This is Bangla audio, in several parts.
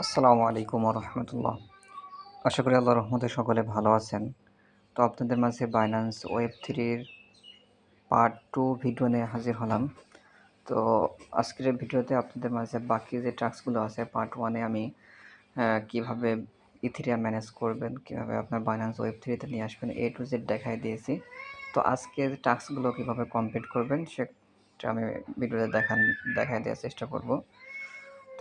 আসসালামু আলাইকুম রহমতুল্লাহ। আশা করি আল্লাহর রহমতে সকলে ভালো আছেন। তো আপনাদের মাঝে বাইন্যান্স ওয়েব থ্রির পার্ট টু ভিডিও নিয়ে হাজির হলাম। তো আজকের এই ভিডিওতে আপনাদের মাঝে বাকি যে টাস্কগুলো আছে পার্ট ওয়ানে আমি কীভাবে ইথেরিয়াম ম্যানেজ করবেন, কীভাবে আপনার বাইন্যান্স ওয়েব থ্রিতে নিয়ে আসবেন, এ টু জেড দেখাই দিয়েছি। তো আজকের টাস্কগুলো কীভাবে কমপ্লিট করবেন সেটা আমি ভিডিওতে দেখাই দেওয়ার চেষ্টা করব।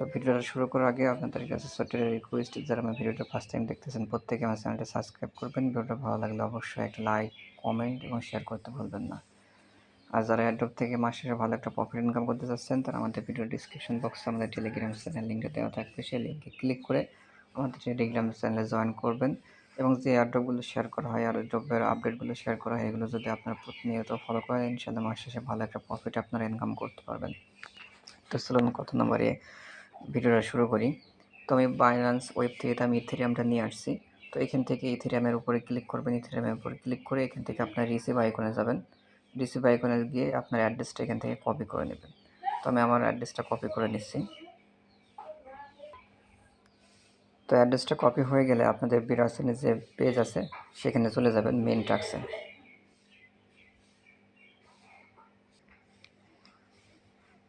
তো ভিডিওটা শুরু করার আগে আপনাদের কাছে ছোট্ট রিকোয়েস্ট, যারা আমার ভিডিওটা ফার্স্ট টাইম দেখতেছেন প্রত্যেকে আমার চ্যানেলটা সাবস্ক্রাইব করবেন। ভিডিওটা ভালো লাগলে অবশ্যই একটা লাইক, কমেন্ট এবং শেয়ার করতে ভুলবেন না। আর যারা অ্যাডোব থেকে মাস শেষে ভালো একটা প্রফিট ইনকাম করতে চাচ্ছেন, তারা আমাদের ভিডিও ডিসক্রিপশন বক্সে আমাদের টেলিগ্রাম চ্যানেল লিঙ্কটা দেওয়া থাকবে, সেই লিঙ্কে ক্লিক করে আমাদের টেলিগ্রাম চ্যানেলে জয়েন করবেন। এবং যে অ্যাডোবগুলো শেয়ার করা হয় আর অ্যাডোবের আপডেটগুলো শেয়ার করা হয়, এগুলো যদি আপনারা প্রতিনিয়ত ফলো করেন, ইনশাআল্লাহ মাস শেষে ভালো একটা প্রফিট আপনারা ইনকাম করতে পারবেন। তো চলুন কত নম্বরে ভিডিওটা শুরু করি। তো আমি বাইন্যান্স ওয়েব থেকে আমি ইথেরিয়ামটা নিয়ে আসছি। তো এখান থেকে ইথেরিয়ামের উপরে ক্লিক করবেন। ইথেরিয়ামের উপরে ক্লিক করে এখান থেকে আপনার রিসিভ আইকনে যাবেন। রিসিভ আইকনে গিয়ে আপনার অ্যাড্রেসটা এখান থেকে কপি করে নেবেন। তো আমি আমার অ্যাড্রেসটা কপি করে নিচ্ছি। তো অ্যাড্রেসটা কপি হয়ে গেলে আপনাদের বিরাসিনের যে পেজ আছে সেখানে চলে যাবেন মেন টাস্কে।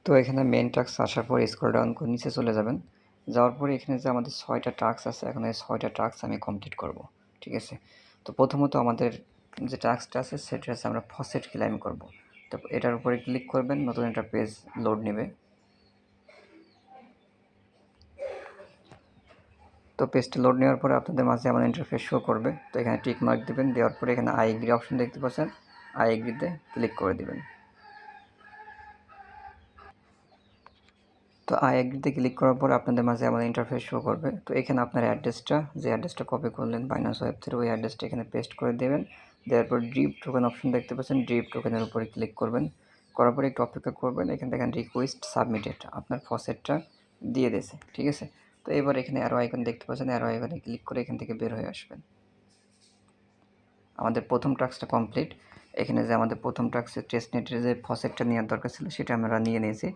তো এখানে মেন টাস্ক আসার পর স্ক্রল ডাউন করে নিচে চলে যাবেন। যাওয়ার পরে এখানে যে আমাদের 6টা টাস্ক আছে, এখন এই 6টা টাস্ক আমি কমপ্লিট করব। ঠিক আছে। তো প্রথমত আমাদের যে টাস্কটা আছে সেটা হচ্ছে আমরা ফসেট ক্লাইম করব। তো এটার উপরে ক্লিক করবেন, নতুন একটা পেজ লোড নেবে। তো পেজটা লোড নেওয়ার পরে আপনাদের মাঝে এমন ইন্টারফেস শো করবে। তো এখানে টিক মার্ক দেবেন, দেওয়ার পরে এখানে আই এগ্রি অপশন দেখতে পাচ্ছেন, আই এগ্রিতে ক্লিক করে দেবেন। তো আই এগ্রিতে ক্লিক করার পর আপনাদের মাঝে এমন ইন্টারফেস শো করবে। তো এখানে আপনার যে অ্যাড্রেসটা কপি করলেন বাইন্যান্স ওয়েব থ্রি, ওই অ্যাড্রেসটা এখানে পেস্ট করে দেবেন। দেওয়ার পর ড্রিপ টোকেন অপশন দেখতে পাচ্ছেন, ড্রিপ টোকেনের উপরে ক্লিক করবেন। করার পরে একটু অপেক্ষা করবেন। এখানে দেখেন রিকোয়েস্ট সাবমিটেড, আপনার ফসেটটা দিয়ে দিয়েছে। ঠিক আছে। তো এবার এখানে অ্যারো আইকন দেখতে পাচ্ছেন, অ্যারো আইকনে ক্লিক করে এখান থেকে বের হয়ে আসবেন। আমাদের প্রথম টাস্কটা কমপ্লিট। এখানে যে আমাদের প্রথম টাস্কের টেস্টনেটের যে ফসেটটা নেওয়ার দরকার ছিল সেটা আমরা নিয়ে নিয়েছি।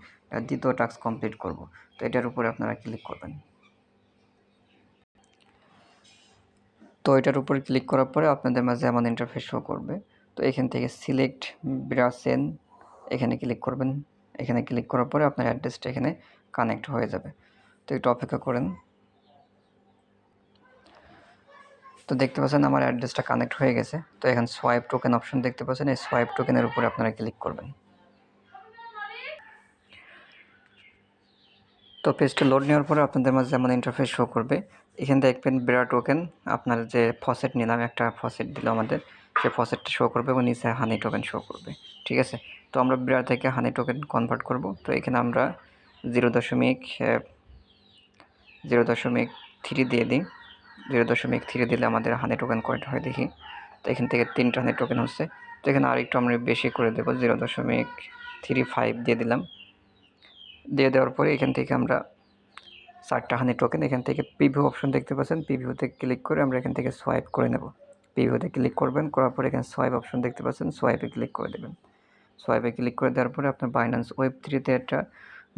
দ্বিতীয় টাস্ক কমপ্লিট করব। তো এটার উপরে আপনারা ক্লিক করবেন। তো এটার উপরে ক্লিক করার পরে আপনাদের মাঝে এমন ইন্টারফেস শো করবে। তো এখান থেকে সিলেক্ট ব্রাসেন এখানে ক্লিক করবেন। এখানে ক্লিক করার পরে আপনার অ্যাড্রেসটা এখানে কানেক্ট হয়ে যাবে। তো একটু অপেক্ষা করেন। তো দেখতে পাচ্ছেন আমার অ্যাড্রেসটা কানেক্ট হয়ে গেছে। তো এখানে সোয়াইপ টোকেন অপশন দেখতে পাচ্ছেন, এই সোয়াইপ টোকেনের উপরে আপনারা ক্লিক করবেন। তো পেজটা লোড নেওয়ার পরে আপনাদের মাঝে এমন ইন্টারফেস শো করবে। এখানে দেখবেন ব্রা টোকেন, আপনার যে ফসেট নিলাম, একটা ফসেট দিল আমাদের, সেই ফসেটটা শো করবে এবং নিচে হানি টোকেন শো করবে। ঠিক আছে। তো আমরা ব্রা থেকে হানি টোকেন কনভার্ট করব। তো এখানে আমরা 0.3 দিয়ে দিই। 0.3 দিলে আমাদের হানি টোকেন কয়টা হয় দেখি। তো এখান থেকে 3টা হানি টোকেন হচ্ছে। তো এখানে আরেকটু আমরা বেশি করে দেবো, 0.35 দিয়ে দিলাম। দিয়ে দেওয়ার পরে এখান থেকে আমরা 4টা হানি টোকেন, এখান থেকে প্রিভিউ অপশন দেখতে পাচ্ছেন, প্রিভিউতে ক্লিক করে আমরা এখান থেকে সোয়াইপ করে নেব। প্রিভিউতে ক্লিক করবেন, করার পরে এখানে সোয়াইপ অপশন দেখতে পাচ্ছেন, সোয়াইপে ক্লিক করে দেবেন। সোয়াইপে ক্লিক করে দেওয়ার পরে আপনার বাইন্যান্স ওয়েব থ্রিতে একটা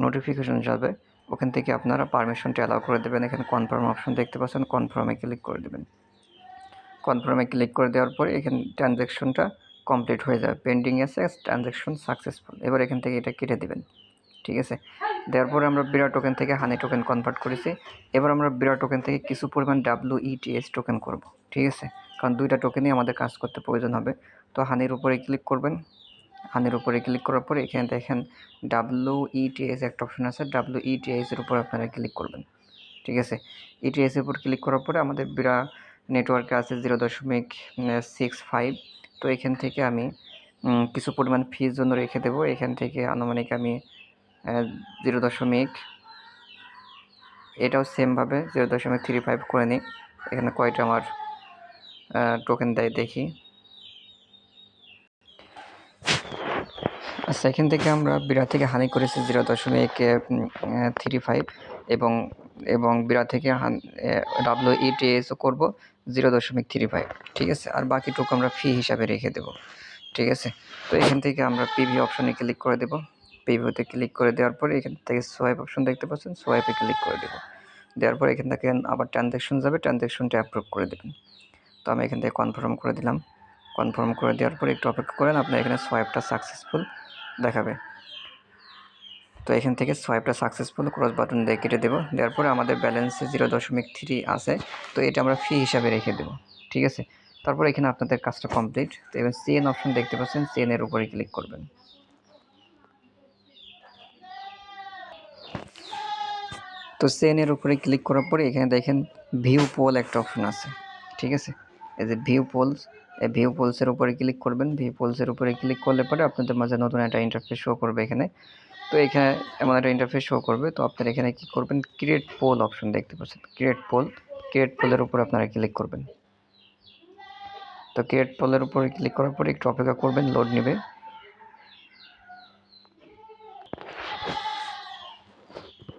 নোটিফিকেশন যাবে, ওখান থেকে আপনারা পারমিশনটা অ্যালাউ করে দেবেন। এখানে কনফার্ম অপশন দেখতে পাচ্ছেন, কনফার্মে ক্লিক করে দেবেন। কনফার্মে ক্লিক করে দেওয়ার পরে এখানে ট্রানজ্যাকশনটা কমপ্লিট হয়ে যাবে, পেন্ডিং আছে, ট্রানজ্যাকশন সাকসেসফুল। এবার এখান থেকে এটা কেটে দেবেন। ঠিক আছে। দেওয়ার পরে আমরা বিরা টোকেন থেকে হানি টোকেন কনভার্ট করেছি। এবার আমরা বিরা টোকেন থেকে কিছু পরিমাণ WETH টোকেন করব। ঠিক আছে। কারণ 2টা টোকেনই আমাদের কাজ করতে প্রয়োজন হবে। তো হানির উপরে ক্লিক করবেন। হানির উপরে ক্লিক করার পরে এখানে দেখেন WETH একটা অপশন আছে, WETH এর উপর আপনারা ক্লিক করবেন। ঠিক আছে। ETH এর উপর ক্লিক করার পরে আমাদের বিরা নেটওয়ার্কে আছে 0.65। তো এখান থেকে আমি কিছু পরিমাণ ফির জন্য রেখে দেবো। এখান থেকে আনুমানিক আমি 0. এটাও সেমভাবে 0.35 করে নিই। এখানে কয়টা আমার টোকেন দেয় দেখি। আচ্ছা, এখান থেকে আমরা বিরা থেকে হানি করেছি 0.35 এবং এবং বিরা থেকে WETHও করবো 0.35। ঠিক আছে। আর বাকিটুকু আমরা ফি হিসাবে রেখে দেবো। ঠিক আছে। তো এখান থেকে আমরা প্রিভিউ অপশনে ক্লিক করে দেবো। প্রিভিউতে ক্লিক করে দেওয়ার পরে এখান থেকে সোয়াইপ অপশন দেখতে পাচ্ছেন, সোয়াইপে ক্লিক করে দেবো। দেওয়ার পর এখান থেকে আবার ট্রানজ্যাকশন যাবে, ট্রানজ্যাকশনটা অ্যাপ্রুভ করে দেবেন। তো আমি এখান থেকে কনফার্ম করে দিলাম। কনফার্ম করে দেওয়ার পর একটু অপেক্ষা করেন, আপনার এখানে সোয়াইপটা সাকসেসফুল দেখাবে। তো এখান থেকে সোয়াইপটা সাকসেসফুল ক্রস বাটন দিয়ে কেটে দেবো। দেওয়ার পরে আমাদের ব্যালেন্সে 0.3 আছে, তো এটা আমরা ফি হিসাবে রেখে দেবো। ঠিক আছে, তারপর এখানে আপনাদের কাজটা কমপ্লিট। তো এবার সিএন অপশন দেখতে পাচ্ছেন, সিএনের উপরে ক্লিক করবেন। তো সিএনের উপরে ক্লিক করার পরে এখানে দেখেন ভিউ পোল একটা অপশন আছে। ঠিক আছে, এই যে ভিউ পোলস, এই ভিউ পোলসের উপরে ক্লিক করবেন। ভিউ পোলসের উপরে ক্লিক করলে পরে আপনাদের মাঝে নতুন একটা ইন্টারফেস শো করবে এখানে। তো এখানে এমন একটা ইন্টারফেস শো করবে। তো আপনারা এখানে কি করবেন, ক্রিয়েট পোল অপশন দেখতে পাচ্ছেন, ক্রিয়েট পোলের উপর আপনারা ক্লিক করবেন। তো ক্রিয়েট পোলের উপরে ক্লিক করার পরে একটু অপেক্ষা করবেন, লোড নেবে।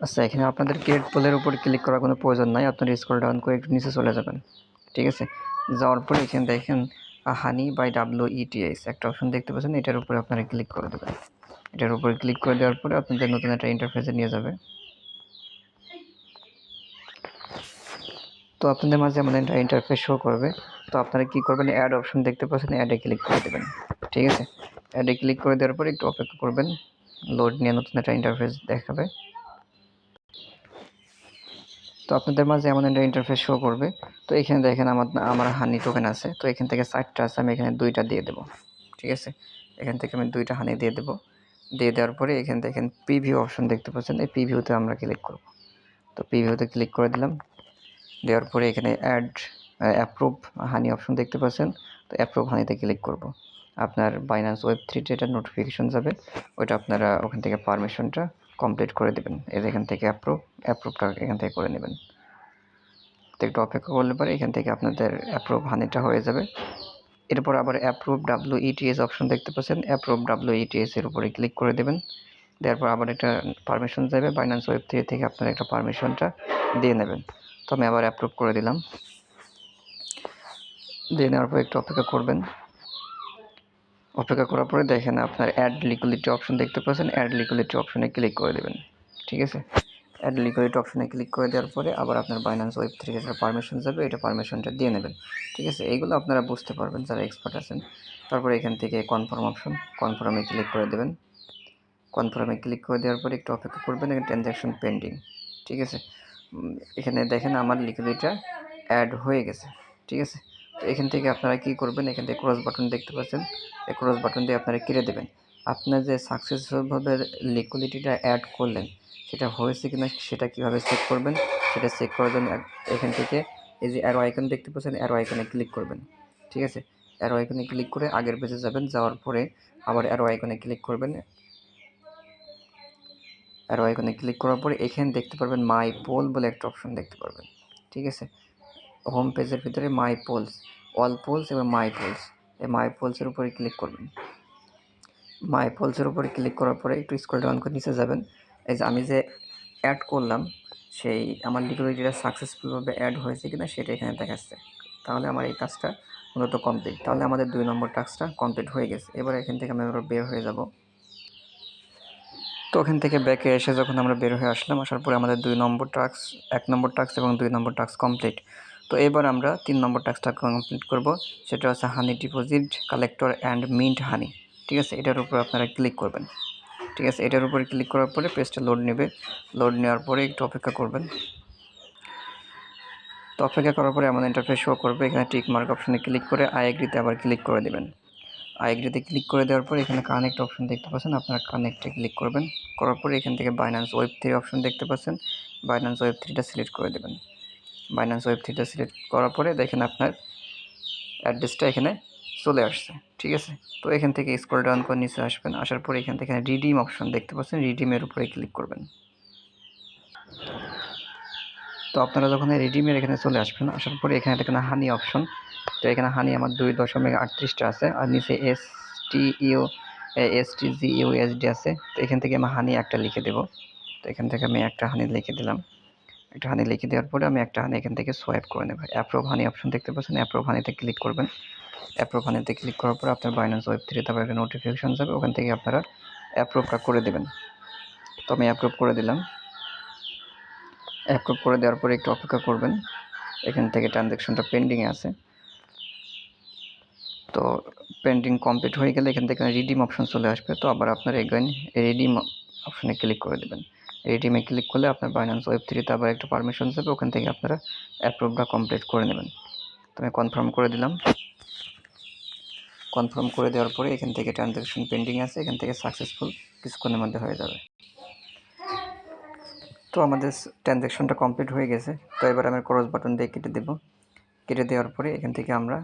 আচ্ছা, এখানে আপনাদের ক্রিয়েট পোলের উপর ক্লিক করার কোনো প্রয়োজন নাই, আপনারা স্ক্রল ডাউন করে একটু নিচে চলে যাবেন। ঠিক আছে, যাওয়ার পরে এখানে দেখেন হানি বাই WETS একটা অপশন দেখতে পাচ্ছেন, এটার উপরে আপনারা ক্লিক করে দেবেন। এটার উপরে ক্লিক করে দেওয়ার পরে আপনাদের নতুন একটা ইন্টারফেসে নিয়ে যাবে। তো আপনাদের মাঝে এমন একটা ইন্টারফেস শো করবে। তো আপনারা কি করবেন, অ্যাড অপশন দেখতে পাচ্ছেন, অ্যাডে ক্লিক করে দেবেন। ঠিক আছে, অ্যাডে ক্লিক করে দেওয়ার পরে একটু অপেক্ষা করবেন, লোড নিয়ে নতুন একটা ইন্টারফেস দেখাবে। তো আপনাদের মাঝে এমন একটা ইন্টারফেস শো করবে। তো এখানে দেখেন আমার হানি টোকেন আছে, তো এখান থেকে 4টা আছে, আমি এখানে 2টা দিয়ে দেবো। ঠিক আছে, এখান থেকে আমি 2টা হানি দিয়ে দেবো। দিয়ে দেওয়ার পরে এখানে দেখেন প্রিভিউ অপশন দেখতে পাচ্ছেন, এই প্রিভিউতে আমরা ক্লিক করব। তো প্রিভিউতে ক্লিক করে দিলাম। দেওয়ার পরে এখানে অ্যাপ্রুভ হানি অপশন দেখতে পাচ্ছেন, তো অ্যাপ্রুভ হানিতে ক্লিক করব। আপনার বাইন্যান্স ওয়েব3 যেটা নোটিফিকেশন যাবে, ওইটা আপনারা ওখান থেকে পারমিশনটা কমপ্লিট করে দেবেন। এখান থেকে অ্যাপ্রুভটা এখান থেকে করে নেবেন। তো একটু অপেক্ষা করলে পরে এখান থেকে আপনাদের অ্যাপ্রুভ হানিটা হয়ে যাবে। এরপর আবার অ্যাপ্রুভ WETS অপশন দেখতে পাচ্ছেন, অ্যাপ্রুভ WETS এর উপরে ক্লিক করে দেবেন। দেওয়ার পর আবার একটা পারমিশন যাবে, বাইন্যান্স ওয়েব3 থেকে আপনারা একটা পারমিশনটা দিয়ে নেবেন। তো আমি আবার অ্যাপ্রুভ করে দিলাম। দিয়ে নেওয়ার পর একটু অপেক্ষা করবেন। অপেক্ষা করার পরে দেখেন আপনার অ্যাড লিকুইডিটি অপশন দেখতে পাচ্ছেন, অ্যাড লিকুইডিটি অপশনে ক্লিক করে দেবেন। ঠিক আছে, অ্যাড লিকুইডিটি অপশনে ক্লিক করে দেওয়ার পরে আবার আপনার বাইন্যান্স ওয়েব3 এর পারমিশন যাবে, এটা পারমিশনটা দিয়ে নেবেন। ঠিক আছে, এইগুলো আপনারা বুঝতে পারবেন যারা এক্সপার্ট আছেন। তারপরে এখান থেকে কনফার্ম অপশন, কনফার্মে ক্লিক করে দেবেন। কনফার্মে ক্লিক করে দেওয়ার পরে একটু অপেক্ষা করবেন, এখানে ট্রানজ্যাকশন পেন্ডিং। ঠিক আছে, এখানে দেখেন আমার লিকুইডিটিটা অ্যাড হয়ে গেছে। ঠিক আছে, তো এখান থেকে আপনারা কি করবেন, এখান থেকে ক্রস বাটন দেখতে পাচ্ছেন, এই ক্রস বাটন দিয়ে আপনারা কেটে দেবেন। আপনার যে সাকসেসফুলভাবে লিকুইডিটিটা অ্যাড করলেন, সেটা হয়েছে কিনা সেটা কীভাবে চেক করবেন, সেটা চেক করার জন্য এখান থেকে এই যে অ্যারো আইকন দেখতে পাচ্ছেন, অ্যারো আইকনে ক্লিক করবেন। ঠিক আছে, অ্যারো আইকনে ক্লিক করে আগের পেজে যাবেন, যাওয়ার পরে আবার অ্যারো আইকনে ক্লিক করবেন। অ্যারো আইকনে ক্লিক করার পরে এখানে দেখতে পারবেন মাই পোল বলে একটা অপশন দেখতে পারবেন। ঠিক আছে, হোম পেজের ভিতরে মাই পোলস, অল পোলস এবং মাই পোলস, এই মাই পোলসের উপরে ক্লিক করবেন। মাই পোলসের উপরে ক্লিক করার পরে একটু স্ক্রল ডাউন করে নিচে যাবেন। এই যে আমি যে অ্যাড করলাম, সেই আমার লিকুইডিটিটা সাকসেসফুলভাবে অ্যাড হয়েছে কিনা সেটা এখানে দেখাচ্ছে। তাহলে আমার এই কাজটা মূলত কমপ্লিট। তাহলে আমাদের 2 নম্বর টাস্কটা কমপ্লিট হয়ে গেছে। এবার এখান থেকে আমরা বের হয়ে যাব। তো ওখান থেকে ব্যাকে এসে যখন আমরা বের হয়ে আসলাম, আসার পরে আমাদের 2 নম্বর টাস্ক, 1 নম্বর টাস্ক এবং 2 নম্বর টাস্ক কমপ্লিট। তো এবার আমরা 3 নম্বর টাস্কটা কমপ্লিট করব, সেটা হচ্ছে হানি ডিপোজিট কালেক্টর অ্যান্ড মিন্ট হানি। ঠিক আছে, এটার উপর আপনারা ক্লিক করবেন। ঠিক আছে, এটার উপরে ক্লিক করার পরে পেজটা লোড নেবে। লোড নেওয়ার পরে একটু অপেক্ষা করবেন। তো অপেক্ষা করার পরে এমন ইন্টারফেস শো করবে, এখানে টিক মার্ক অপশনে ক্লিক করে আই এগ্রিতে আবার ক্লিক করে দেবেন। আই এগ্রিতে ক্লিক করে দেওয়ার পরে এখানে কানেক্ট অপশন দেখতে পাচ্ছেন, আপনারা কানেক্টে ক্লিক করবেন। করার পরে এখান থেকে বাইন্যান্স ওয়েব3 অপশন দেখতে পাচ্ছেন, বাইন্যান্স ওয়েব3টা সিলেক্ট করে দেবেন। বাইন্যান্স ওয়েব3টা সিলেক্ট করার পরে দেখেন আপনার অ্যাড্রেসটা এখানে চলে আসছে। ঠিক আছে, তো এখান থেকে স্ক্রল ডাউন করে নিচে আসবেন। আসার পরে এখান থেকে রিডিম অপশন দেখতে পাচ্ছেন, রিডিমের উপরে ক্লিক করবেন। তো আপনারা যখন রিডিমের এখানে চলে আসবেন, আসার পরে এখানে দেখেন হানি অপশন। তো এখানে হানি আমার 2.38টা আছে, আর নিচে STGUSD আছে। তো এখান থেকে আমি হানি একটা লিখে দেব। তো এখান থেকে আমি একটা হানি লিখে দিলাম। একটা হানি লিখে দেওয়ার পরে আমি একটা হানি এখান থেকে সোয়াইপ করে নেব। অ্যাপ্রুভ হানি অপশন দেখতে পাচ্ছেন, অ্যাপ্রুভ হানিতে ক্লিক করবেন। অ্যাপ্রুভ হানিতে ক্লিক করার পরে আপনার বাইন্যান্স ওয়েব3 তারপর একটা নোটিফিকেশন যাবে, ওখান থেকে আপনারা অ্যাপ্রুভটা করে দেবেন। তো আমি অ্যাপ্রুভ করে দিলাম। অ্যাপ্রুভ করে দেওয়ার পরে একটু অপেক্ষা করবেন। এখান থেকে ট্রানজ্যাকশনটা পেন্ডিংয়ে আছে। তো পেন্ডিং কমপ্লিট হয়ে গেলে এখান থেকে রিডিম অপশন চলে আসবে। তো আবার আপনার এগেইন রিডিম অপশনে ক্লিক করে দেবেন। রিডিমে ক্লিক করলে আপনার বাইন্যান্স ওয়েব3 তে আবার একটা পারমিশন যাবে, ওখান থেকে আপনারা অ্যাপ্রুভটা কমপ্লিট করে নেবেন। তো আমি কনফার্ম করে দিলাম। কনফার্ম করে দেওয়ার পরে এখান থেকে ট্রানজ্যাকশন পেন্ডিং আছে, এখান থেকে সাকসেসফুল কিছুক্ষণের মধ্যে হয়ে যাবে। তো আমাদের ট্রানজ্যাকশনটা কমপ্লিট হয়ে গেছে। তো এবার আমি ক্রস বাটন দিয়ে কেটে দেব। কেটে দেওয়ার পরে এখান থেকে আমরা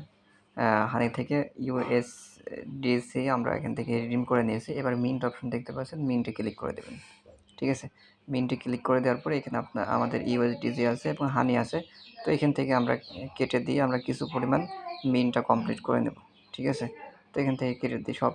হানি থেকে USDC আমরা এখান থেকে রিডিম করে নিয়েছি। এবার মিন্ট অপশন দেখতে পাচ্ছেন, মিন্টে ক্লিক করে দেবেন। ঠিক আছে, মিন্টে ক্লিক করে দেওয়ার পরে এখানে আমাদের USDC আছে এবং হানি আছে। তো এখান থেকে আমরা কেটে দিয়ে আমরা কিছু পরিমাণ মিন্টটা কমপ্লিট করে নেব। ঠিক আছে, তো এখান থেকে কেটে দিই সব।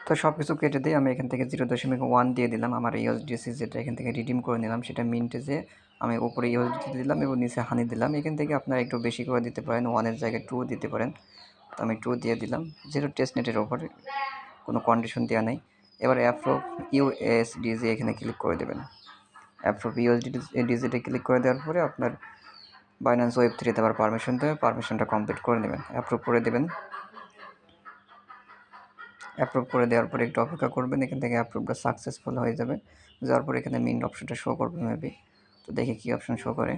তো সব কিছু কেটে দিয়ে আমি এখান থেকে 0.1 দিয়ে দিলাম। আমার USDC যেটা এখান থেকে রিডিম করে নিলাম সেটা মিন্টে যে আমি উপরে USDC দিলাম এবং নিচে হানি দিলাম। এখান থেকে আপনারা একটু বেশি করে দিতে পারেন, 1-এর জায়গায় 2 দিতে পারেন। তো আমি 2 দিয়ে দিলাম। যেহেতু টেস্টনেটের ওপরে কোনো কন্ডিশন দেওয়া নেই। এবার অ্যাপ্রুভ USDC এখানে ক্লিক করে দেবেন। অ্যাপ্রুভ USDC ক্লিক করে দেওয়ার পরে আপনার বাইন্যান্স ওয়েব3 তে আবার পারমিশন দেবে, পারমিশনটা কমপ্লিট করে নেবেন, অ্যাপ্রুভ করে দেবেন। অ্যাপ্রুভ করে দেওয়ার পরে একটু অপেক্ষা করবেন, এখান থেকে অ্যাপ্রুভটা সাকসেসফুল হয়ে যাবে। যাওয়ার পরে এখানে মিন্ট অপশনটা শো করবে মেবি। তো দেখি কী অপশন শো করে।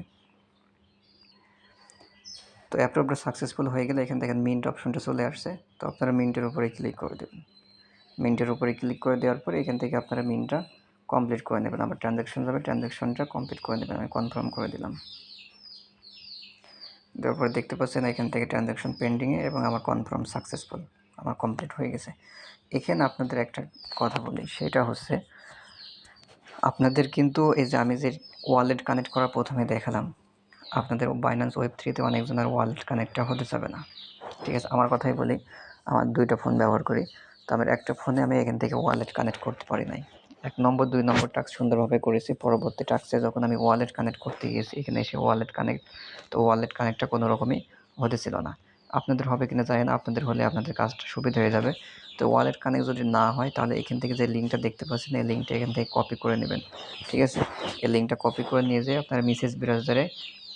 তো অ্যাপ্রুভটা সাকসেসফুল হয়ে গেলে এখান থেকে মিন্ট অপশনটা চলে আসছে। তো আপনারা মিন্টের উপরে ক্লিক করে দেবেন। মিন্টের উপরে ক্লিক করে দেওয়ার পরে এখান থেকে আপনারা মিন্টটা কমপ্লিট করে নেবেন। আবার ট্রানজ্যাকশন যাবে, ট্রানজ্যাকশনটা কমপ্লিট করে নেবেন। আমি কনফার্ম করে দিলাম। দেওয়ার পরে দেখতে পাচ্ছেন এখান থেকে ট্রানজ্যাকশন পেন্ডিংয়ে এবং আমার কনফার্ম সাকসেসফুল, আমার কমপ্লিট হয়ে গেছে। এখানে আপনাদের একটা কথা বলি, সেটা হচ্ছে আপনাদের কিন্তু এই যে আমি যে ওয়ালেট কানেক্ট করা প্রথমে দেখালাম, আপনাদের বাইন্যান্স ওয়েব3তে অনেকজনের ওয়ালেট কানেক্টটা হতে যাবে না। ঠিক আছে, আমার কথাই বলি, আমার 2টা ফোন ব্যবহার করি। তো আমার একটা ফোনে আমি এখান থেকে ওয়ালেট কানেক্ট করতে পারি নাই। 1 নম্বর 2 নম্বর টাস্ক সুন্দরভাবে করেছি। পরবর্তী টাস্কে যখন আমি ওয়ালেট কানেক্ট করতে গিয়েছি, এখানে এসে ওয়ালেট কানেক্ট, তো ওয়ালেট কানেক্টটা কোনো রকমই হতেছিল না। আপনাদের হবে কিনা জানি না, আপনাদের হলে আপনাদের কাজটা সুবিধা হয়ে যাবে। তো ওয়ালেট কানেক্ট যদি না হয় তাহলে এখান থেকে যে লিঙ্কটা দেখতে পাচ্ছেন, এই লিঙ্কটা এখান থেকে কপি করে নেবেন। ঠিক আছে, এই লিঙ্কটা কপি করে নিয়ে যেয়ে আপনার মেসেজ ব্রাউজারে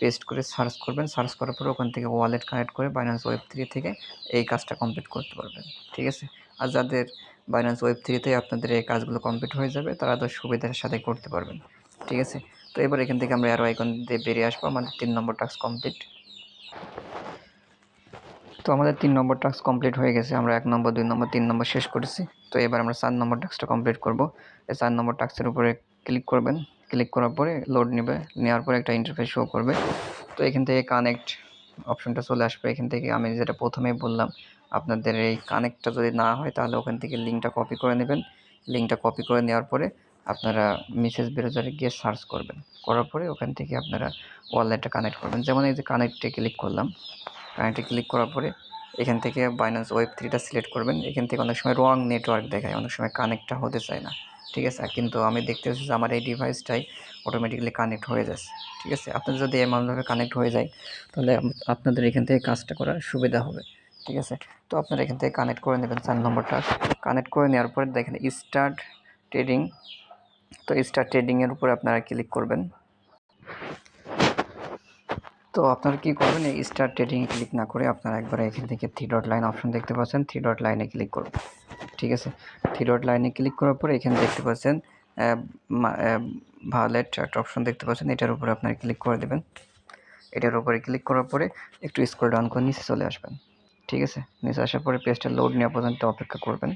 পেস্ট করে সার্চ করবেন। সার্চ করার পরে ওখান থেকে ওয়ালেট কানেক্ট করে বাইন্যান্স ওয়েব3 থেকে এই কাজটা কমপ্লিট করতে পারবেন। ঠিক আছে, আর যাদের বাইন্যান্স ওয়েব3তে আপনাদের এই কাজগুলো কমপ্লিট হয়ে যাবে তারা তো সুবিধার সাথে করতে পারবেন। ঠিক আছে, তো এবার এখান থেকে আমরা অ্যারো আইকন দিয়ে বেরিয়ে আসবো। আমাদের 3 নম্বর টাস্ক কমপ্লিট। তো আমাদের 3 নম্বর টাস্ক কমপ্লিট হয়ে গেছে। আমরা 1 নম্বর 2 নম্বর 3 নম্বর শেষ করেছি। তো এবার আমরা 4 নম্বর টাস্কটা কমপ্লিট করব। এই 4 নম্বর টাস্কের উপরে ক্লিক করবেন। ক্লিক করার পরে লোড নেবে, নেওয়ার পরে একটা ইন্টারফেস শো করবে। তো এখান থেকে কানেক্ট অপশনটা চলে আসবে। এখান থেকে আমি যেটা প্রথমেই বললাম, আপনাদের এই কানেক্টটা যদি না হয় তাহলে ওখান থেকে লিঙ্কটা কপি করে নেবেন। লিঙ্কটা কপি করে নেওয়ার পরে আপনারা মেসেজ ব্রাউজারে গিয়ে সার্চ করবেন। করার পরে ওখান থেকে আপনারা ওয়ালেটটা কানেক্ট করবেন। যেমন এই যে কানেক্টে ক্লিক করলাম, কানেক্টে ক্লিক করার পরে এখান থেকে বাইন্যান্স ওয়েব3টা সিলেক্ট করবেন। এখান থেকে অনেক সময় রং নেটওয়ার্ক দেখায়, অনেক সময় কানেক্টটা হতে চায় না। ঠিক আছে, কিন্তু আমি দেখতে পাচ্ছি যে আমার এই ডিভাইসটাই অটোমেটিক্যালি কানেক্ট হয়ে যাচ্ছে। ঠিক আছে, আপনাদের যদি এমনভাবে কানেক্ট হয়ে যায় তাহলে আপনাদের এখান থেকে কাজটা করার সুবিধা হবে। ঠিক আছে, তো আপনারা এখান থেকে কানেক্ট করে নেবেন। 4 নম্বরটা কানেক্ট করে নেওয়ার পরে দেখেন স্টার্ট ট্রেডিং। তো স্টার্ট ট্রেডিংয়ের উপরে আপনারা ক্লিক করবেন। তো আপনারা কী করবেন, এই স্টার্ট ট্রেডিংয়ে ক্লিক না করে আপনারা একবারে এখান থেকে 3 ডট লাইন অপশন দেখতে পাচ্ছেন, 3 ডট লাইনে ক্লিক করবেন। ঠিক আছে, 3 ডট লাইনে ক্লিক করার পরে এখানে দেখতে পাচ্ছেন ভায়োলেট একটা অপশন দেখতে পাচ্ছেন, এটার উপরে আপনারা ক্লিক করে দেবেন। এটার উপরে ক্লিক করার পরে একটু স্ক্রল ডাউন করে নিচে চলে আসবেন। ঠিক আছে, নিচে আসার পরে পেজটা লোড নেওয়া পর্যন্ত অপেক্ষা করবেন।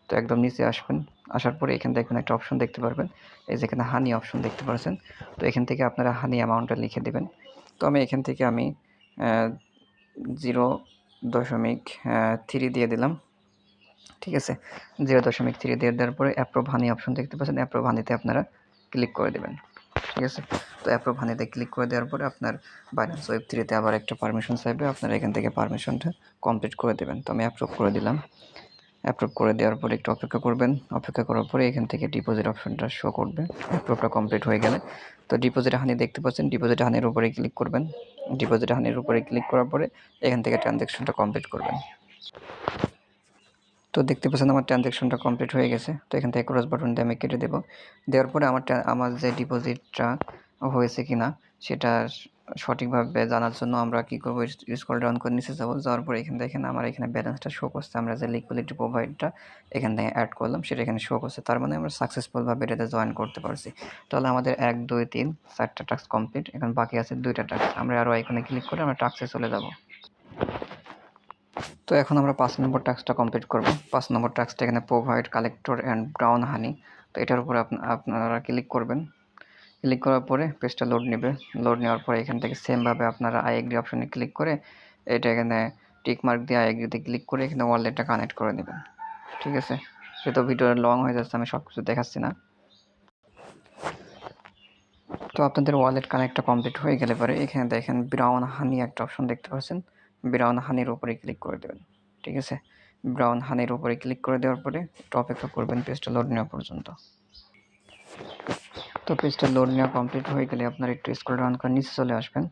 তো একদম নিচে আসবেন, আসার পরে এখান থেকে একটা অপশন দেখতে পারবেন, এই যেখানে হানি অপশন দেখতে পাচ্ছেন। তো এখান থেকে আপনারা হানি অ্যামাউন্টটা লিখে দেবেন। তো আমি এখান থেকে 0.3 দিয়ে দিলাম। ঠিক আছে, 0.3 দিয়ে দেওয়ার পরে অ্যাপ্রুভ হানি অপশন দেখতে পাচ্ছেন, অ্যাপ্রুভ হানিতে আপনারা ক্লিক করে দেবেন। ঠিক আছে, তো অ্যাপ্রুভ হানিতে ক্লিক করে দেওয়ার পরে আপনার বাইন্যান্স ওয়েব3তে আবার একটা পারমিশন চাইবে, আপনারা এখান থেকে পারমিশনটা কমপ্লিট করে দেবেন। তো আমি অ্যাপ্রুভ করে দিলাম। অ্যাপ্রুভ করে দেওয়ার পরে একটু অপেক্ষা করবেন। অপেক্ষা করার পরে এখান থেকে ডিপোজিট অপশনটা শো করবে। অ্যাপ্রুভটা কমপ্লিট হয়ে গেলে তো ডিপোজিট হানি দেখতে পাচ্ছেন, ডিপোজিট হানির উপরে ক্লিক করবেন। ডিপোজিট হানির উপরে ক্লিক করার পরে এখান থেকে ট্রানজ্যাকশনটা কমপ্লিট করবেন। তো দেখতে পাচ্ছেন আমার ট্রানজ্যাকশনটা কমপ্লিট হয়ে গেছে। তো এখান থেকে ক্রস বাটন দিয়ে আমি কেটে দেবো। দেওয়ার পরে আমার যে ডিপোজিটটা হয়েছে কিনা সেটা সঠিকভাবে জানার জন্য আমরা কী করবো, স্ক্রল ডাউন করে নিচে যাবো। যাওয়ার পরে এখানে দেখেন আমার এখানে ব্যালেন্সটা শো করছে। আমরা যে লিকুইডিটি প্রোভাইডটা এখান থেকে অ্যাড করলাম সেটা এখানে শো করছে। তার মানে আমরা সাকসেসফুলভাবে এটাতে জয়েন করতে পারছি। তাহলে আমাদের 1, 2, 3, 4টা টাস্ক কমপ্লিট। এখন বাকি আছে 2টা টাস্ক। আমরা আরও এখানে ক্লিক করে আমরা টাস্কে চলে যাব। তো এখন আমরা 5 নম্বর টাস্কটা কমপ্লিট করব। 5 নম্বর টাস্কটা এখানে প্রোভাইড কালেক্টর অ্যান্ড ব্রাউন হানি। তো এটার উপরে আপনারা ক্লিক করবেন। ক্লিক করার পরে পেজটা লোড নেবে। লোড নেওয়ার পরে এখান থেকে সেমভাবে আপনারা আই এগ্রি অপশনে ক্লিক করে এটা এখানে টিক মার্ক দিয়ে আই এগ্রিতে ক্লিক করে এখানে ওয়ালেটটা কানেক্ট করে নেবেন। ঠিক আছে, যেহেতু ভিডিও লং হয়ে যাচ্ছে আমি সব কিছু দেখাচ্ছি না। তো আপনাদের ওয়ালেট কানেক্টটা কমপ্লিট হয়ে গেলে পরে এখানে দেখেন ব্রাউন হানি একটা অপশন দেখতে পাচ্ছেন। ব্রাউন হানির উপরে ক্লিক করে দেবেন। ঠিক আছে, ব্রাউন হানির উপরে ক্লিক করে দেওয়ার পরে একটু অপেক্ষা করবেন পেজটা লোড নেওয়া পর্যন্ত। তো পেজটা লোড নেওয়া কমপ্লিট হয়ে গেলে আপনার একটু স্ক্রল ডাউন করে নিচে চলে আসবেন।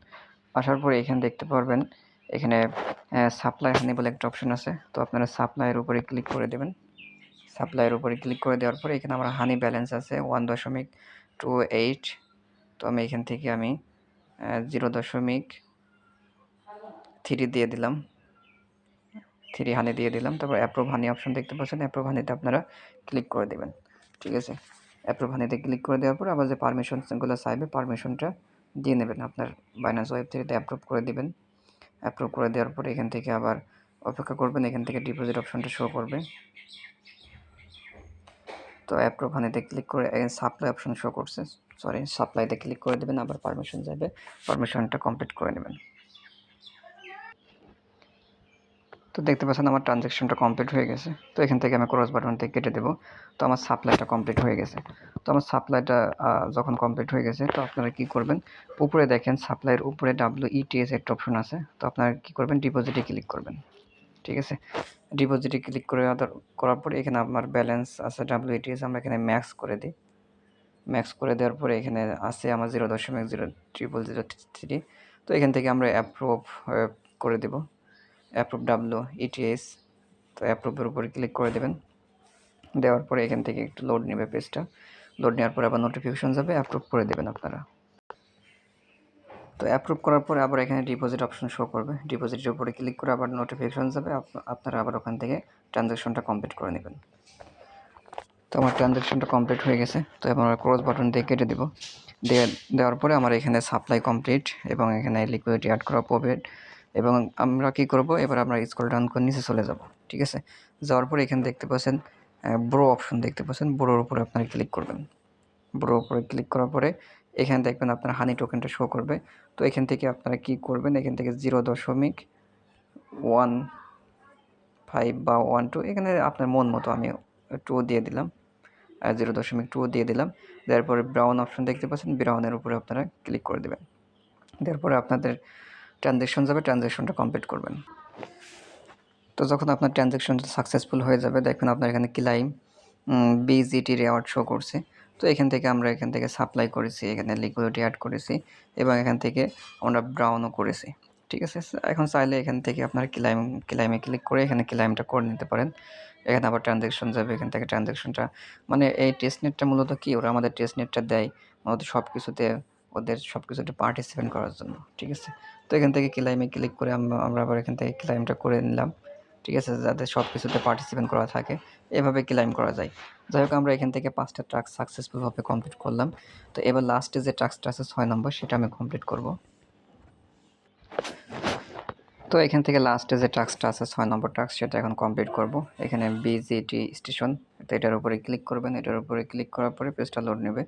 আসার পরে এখানে দেখতে পারবেন এখানে সাপ্লাই হানি বলে একটা অপশন আছে। তো আপনারা সাপ্লাইয়ের উপরে ক্লিক করে দেবেন। সাপ্লাইয়ের উপরে ক্লিক করে দেওয়ার পরে এখানে আমার হানি ব্যালেন্স আছে 1.28। তো আমি এখান থেকে 0.3 দিয়ে দিলাম, 3 হানি দিয়ে দিলাম। তারপর অ্যাপ্রুভ হানি অপশন দেখতে পাচ্ছেন, অ্যাপ্রুভ হানিতে আপনারা ক্লিক করে দেবেন। ঠিক আছে, অ্যাপ্রুভ হানিতে ক্লিক করে দেওয়ার পরে আবার যে পারমিশনগুলো চাইবে পারমিশনটা দিয়ে নেবেন। আপনার বাইন্যান্স ওয়েব3তে অ্যাপ্রুভ করে দেবেন। অ্যাপ্রুভ করে দেওয়ার পরে এখান থেকে আবার অপেক্ষা করবেন। এখান থেকে ডিপোজিট অপশনটা শো করবে। তো অ্যাপ্রুভ হানিতে ক্লিক করে সাপ্লাই অপশন শো করছে, সরি সাপ্লাইতে ক্লিক করে দেবেন। আবার পারমিশন যাবে, পারমিশনটা কমপ্লিট করে নেবেন। তো দেখতে পাচ্ছেন আমার ট্রানজ্যাকশনটা কমপ্লিট হয়ে গেছে। তো এখান থেকে আমি ক্রস বাটন থেকে কেটে দেবো। তো আমার সাপ্লাইটা কমপ্লিট হয়ে গেছে। তো আমার সাপ্লাইটা যখন কমপ্লিট হয়ে গেছে তো আপনারা কী করবেন, উপরে দেখেন সাপ্লাইয়ের উপরে WETS একটা অপশন আছে। তো আপনারা কী করবেন, ডিপোজিটে ক্লিক করবেন। ঠিক আছে, ডিপোজিটে ক্লিক করার পরে এখানে আমার ব্যালেন্স আছে WETS, আমরা এখানে ম্যাক্স করে দিই। ম্যাক্স করে দেওয়ার পরে এখানে আছে আমার 0.0003। তো এখান থেকে আমরা অ্যাপ্রুভ করে দেব, অ্যাপ্রুভ WETS। তো অ্যাপ্রুভের উপরে ক্লিক করে দেবেন। দেওয়ার পরে এখান থেকে একটু লোড নেবে পেজটা। লোড নেওয়ার পরে আবার নোটিফিকেশন যাবে, অ্যাপ্রুভ করে দেবেন আপনারা। তো অ্যাপ্রুভ করার পরে আবার এখানে ডিপোজিট অপশন শো করবে। ডিপোজিটের উপরে ক্লিক করে আবার নোটিফিকেশন যাবে, আপনারা আবার ওখান থেকে ট্রানজ্যাকশনটা কমপ্লিট করে নেবেন। তো আমার ট্রানজ্যাকশনটা কমপ্লিট হয়ে গেছে। তো এবার আমরা ক্রস বাটন দিয়ে কেটে দেবো। দেওয়ার পরে আমার এখানে সাপ্লাই কমপ্লিট এবং এখানে লিকুইডিটি অ্যাড করা প্রোভাইড। এবং আমরা কী করব, এবার আমরা স্ক্রল ডাউন করে নিচে চলে যাব। ঠিক আছে, যাওয়ার পরে এখানে দেখতে পাচ্ছেন ব্রো অপশন দেখতে পাচ্ছেন, ব্রোর উপরে আপনারা ক্লিক করবেন। ব্রোর উপরে ক্লিক করার পরে এখানে দেখবেন আপনার হানি টোকেনটা শো করবে। তো এখান থেকে আপনারা কী করবেন, এখান থেকে 0.15 বা 1.2 এখানে আপনার মন মতো আমি 2 দিয়ে দিলাম, 0.2 দিয়ে দিলাম। দেওয়ার পরে ব্রাউন অপশন দেখতে পাচ্ছেন, ব্রাউনের উপরে আপনারা ক্লিক করে দেবেন। দেওয়ার পরে আপনাদের ট্রানজ্যাকশন যাবে, ট্রানজ্যাকশনটা কমপ্লিট করবেন। তো যখন আপনার ট্রানজ্যাকশনটা সাকসেসফুল হয়ে যাবে দেখবেন আপনার এখানে ক্লাইম BGT রেওয়ার্ড শো করছে। তো এখান থেকে আমরা এখান থেকে সাপ্লাই করেছি, এখানে লিকুইডিটি অ্যাড করেছি এবং এখান থেকে আমরা ব্রাউনও করেছি। ঠিক আছে, এখন চাইলে এখান থেকে আপনার ক্লাইমে ক্লিক করে এখানে ক্লাইমটা করে নিতে পারেন। এখানে আবার ট্রানজ্যাকশন যাবে, এখান থেকে ট্রানজ্যাকশনটা মানে এই টেস্টনেটটা মূলত কি, ওরা আমাদের টেস্টনেটটা দেয় মূলত সব কিছুতে, ওদের সব কিছুতে পার্টিসিপেট করার জন্য। ঠিক আছে, তো এখান থেকে ক্লাইমে ক্লিক করে আমরা আবার এখান থেকে ক্লাইমটা করে নিলাম। ঠিক আছে, যাতে সব কিছুতে পার্টিসিপেট করা থাকে, এভাবে ক্লাইম করা যায়। যাই হোক, আমরা এখান থেকে 5টা টাস্ক সাকসেসফুলভাবে কমপ্লিট করলাম। তো এবার লাস্টে যে টাস্কটা আছে 6 নম্বর, সেটা আমি কমপ্লিট করব। তো এখান থেকে লাস্টে যে টাস্কটা আছে 6 নম্বর টাস্ক, সেটা এখন কমপ্লিট করব। এখানে BGT স্টেশন, তো এটার উপরে ক্লিক করবেন। এটার উপরে ক্লিক করার পরে পেজটা লোড নেবে।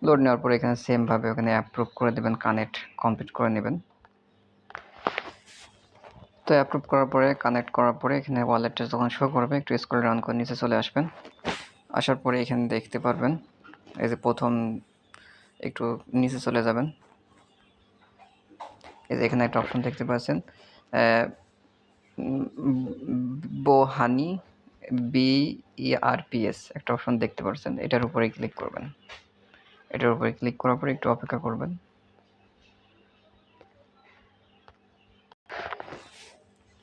লোড নেওয়ার পরে এখানে সেমভাবে ওখানে অ্যাপ্রুভ করে দেবেন, কানেক্ট কমপ্লিট করে নেবেন। তো অ্যাপ্রুভ করার পরে কানেক্ট করার পরে এখানে ওয়ালেটটা যখন শো করবে একটু স্ক্রল ডাউন করে নিচে চলে আসবেন। আসার পরে এখানে দেখতে পারবেন এই যে প্রথম একটু নিচে চলে যাবেন, এই যে এখানে একটা অপশন দেখতে পাচ্ছেন বো হানি BERPS একটা অপশন দেখতে পাচ্ছেন, এটার উপরে ক্লিক করবেন। এটার উপরে ক্লিক করার পরে একটু অপেক্ষা করবেন।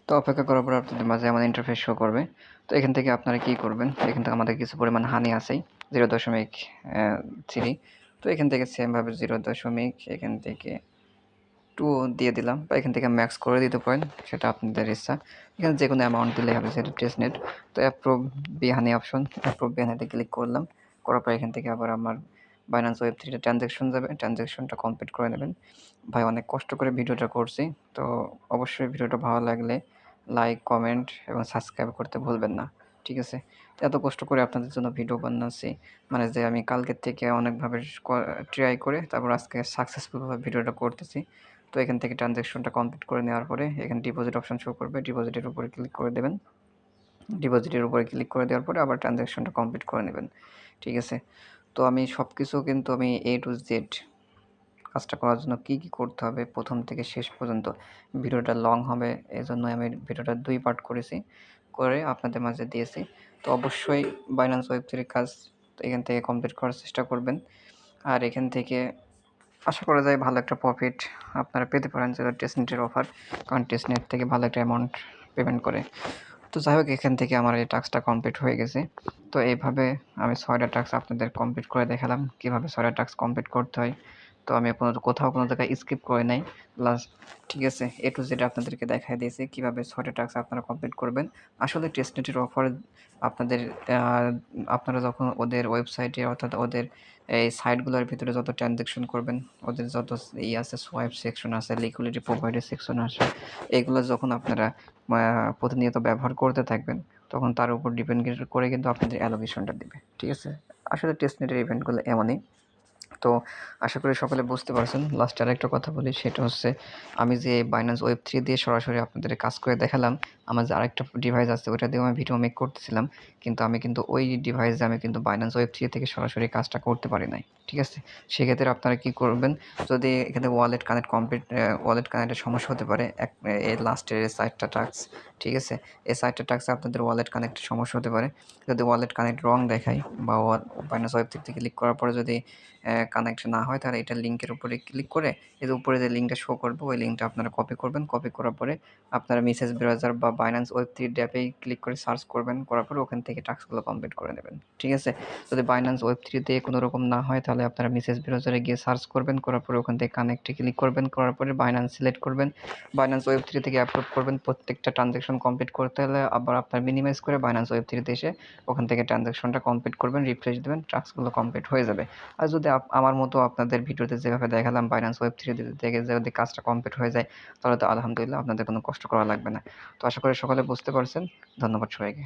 তো অপেক্ষা করার পর আপনাদের মাঝে এমন ইন্টারফেস শো করবে। তো এখান থেকে আপনারা কি করবেন, এখান থেকে আমাদের কিছু পরিমাণ হানি আছেই 0.3। তো এখান থেকে সেমভাবে 0. এখান থেকে 2 দিয়ে দিলাম, বা এখান থেকে ম্যাক্স করে দিতে পারেন, সেটা আপনাদের ইচ্ছা। এখানে যে কোনো অ্যামাউন্ট দিলেই হবে, সেটা টেস্ট নেট। তো অ্যাপ্রুভ বিহানি অপশন, অ্যাপ্রুভ বিহানিতে ক্লিক করলাম। করার পর এখান থেকে আবার আমার বাইন্যান্স ওয়েব 3 ট্রানজ্যাকশন যাবে, ট্রানজ্যাকশনটা কমপ্লিট করে নেবেন। ভাই অনেক কষ্ট করে ভিডিওটা করছি, তো অবশ্যই ভিডিওটা ভালো লাগলে লাইক, কমেন্ট এবং সাবস্ক্রাইব করতে ভুলবেন না, ঠিক আছে? তো এত কষ্ট করে আপনাদের জন্য ভিডিও বানাচ্ছি, মানে যে আমি কালকের থেকে অনেকভাবে ট্রাই করে তারপর আজকে সাকসেসফুলভাবে ভিডিওটা করতেছি। তো এখান থেকে ট্রানজ্যাকশনটা কমপ্লিট করে নেওয়ার পরে এখানে ডিপোজিট অপশন শো করবে, ডিপোজিটের উপরে ক্লিক করে দেবেন। ডিপোজিটের উপরে ক্লিক করে দেওয়ার পরে আবার ট্রানজ্যাকশনটা কমপ্লিট করে নেবেন, ঠিক আছে? তো আমি সব কিছু কিন্তু আমি A to Z কাজটা করার জন্য কী করতে হবে প্রথম থেকে শেষ পর্যন্ত, ভিডিওটা লং হবে এজন্যই আমি ভিডিওটা 2 পার্ট করেছি, করে আপনাদের মাঝে দিয়েছি। তো অবশ্যই বাইন্যান্স ওয়েব 3 কাজ এখান থেকে কমপ্লিট করার চেষ্টা করবেন। আর এখান থেকে আশা করা যায় ভালো একটা প্রফিট আপনারা পেতে পারেন, যেটা টেস্টনেটের অফার, কারণ টেস্টনেট থেকে ভালো একটা অ্যামাউন্ট পেমেন্ট করে। তো যাই হোক, এখান থেকে আমার এই টাস্কটা কমপ্লিট হয়ে গেছে। তো এইভাবে আমি 6টা টাস্ক আপনাদের কমপ্লিট করে দেখালাম, কীভাবে 6টা টাস্ক কমপ্লিট করতে হয়। তো আমি কোথাও কোনো জায়গায় স্কিপ করে নাই, লাস্ট, ঠিক আছে? A to Z আপনাদেরকে দেখায় দিয়েছি কীভাবে 6টা টাস্ক আপনারা কমপ্লিট করবেন। আসলে টেস্টনেটের অফার আপনাদের আপনারা যখন ওদের ওয়েবসাইটে, অর্থাৎ ওদের এই সাইটগুলোর ভিতরে যত ট্রানজ্যাকশন করবেন, ওদের যত আছে, সোয়াইপ সেকশন আছে, লিকুইডিটি প্রোভাইডার সেকশন আছে, এগুলো যখন আপনারা প্রতিনিয়ত ব্যবহার করতে থাকবেন, তখন তার উপর ডিপেন্ড করে কিন্তু আপনাদের অ্যালোকেশনটা দিবে, ঠিক আছে? আসলে টেস্টনেটের ইভেন্টগুলো এমনই। তো আশা করি সকলে বুঝতে পারছেন। লাস্টে আরেকটা কথা বলি, সেটা হচ্ছে আমি যে বাইন্যান্স ওয়েব 3 দিয়ে সরাসরি আপনাদের কাজ করে দেখালাম, আমার যে আরেকটা ডিভাইস আছে ওইটা দিয়েও আমি ভিডিও মেক করতেছিলাম। কিন্তু ওই ডিভাইসে আমি কিন্তু বাইন্যান্স ওয়েব 3 থেকে সরাসরি কাজটা করতে পারি নাই, ঠিক আছে? সেক্ষেত্রে আপনারা কি করবেন, যদি এখানে ওয়ালেট কানেক্টের সমস্যা হতে পারে, এই লাস্টের এই 4টা টাস্ক, ঠিক আছে? এই 4টা টাস্কে আপনাদের ওয়ালেট কানেক্টের সমস্যা হতে পারে। যদি ওয়ালেট কানেক্ট রং দেখায়, বা বাইন্যান্স ওয়েব 3 থেকে ক্লিক করার পরে যদি কানেক্ট না হয়, তাহলে এটা লিঙ্কের উপরে ক্লিক করে এর উপরে যে লিঙ্কটা শো করবে ওই লিঙ্কটা আপনারা কপি করবেন। কপি করার পরে আপনারা মেসেজ ব্রাউজার বা বাইন্যান্স ওয়েব 3 অ্যাপেই ক্লিক করে সার্চ করবেন, করার পরে ওখান থেকে টাস্কগুলো কমপ্লিট করে নেবেন, ঠিক আছে? যদি বাইন্যান্স ওয়েব 3 তে কোনো রকম না হয়, তাহলে আপনারা মেসেজ ব্রাউজারে গিয়ে সার্চ করবেন, করার পরে ওখান থেকে কানেক্টে ক্লিক করবেন, করার পরে বাইন্যান্স সিলেক্ট করবেন, বাইন্যান্স ওয়েব 3 থেকে অ্যাপ্রুভ করবেন। প্রত্যেকটা ট্রানজ্যাকশন কমপ্লিট করতে হলে আবার আপনার মিনিমাইজ করে বাইন্যান্স ওয়েব 3 তে এসে ওখান থেকে ট্রানজ্যাকশনটা কমপ্লিট করবেন, রিফ্রেশ দিবেন, টাস্কগুলো কমপ্লিট হয়ে যাবে। আর যদি আমার মতো আপনাদের ভিডিওতে যেভাবে দেখালাম বাইন্যান্স ওয়েব 3 থেকে যদি কাজটা কমপ্লিট হয়ে যায়, তাহলে তো আলহামদুলিল্লাহ, আপনাদের কোনো কষ্ট করা লাগবে না। তো আশা করি সকলে বুঝতে পারছেন। ধন্যবাদ সবাইকে।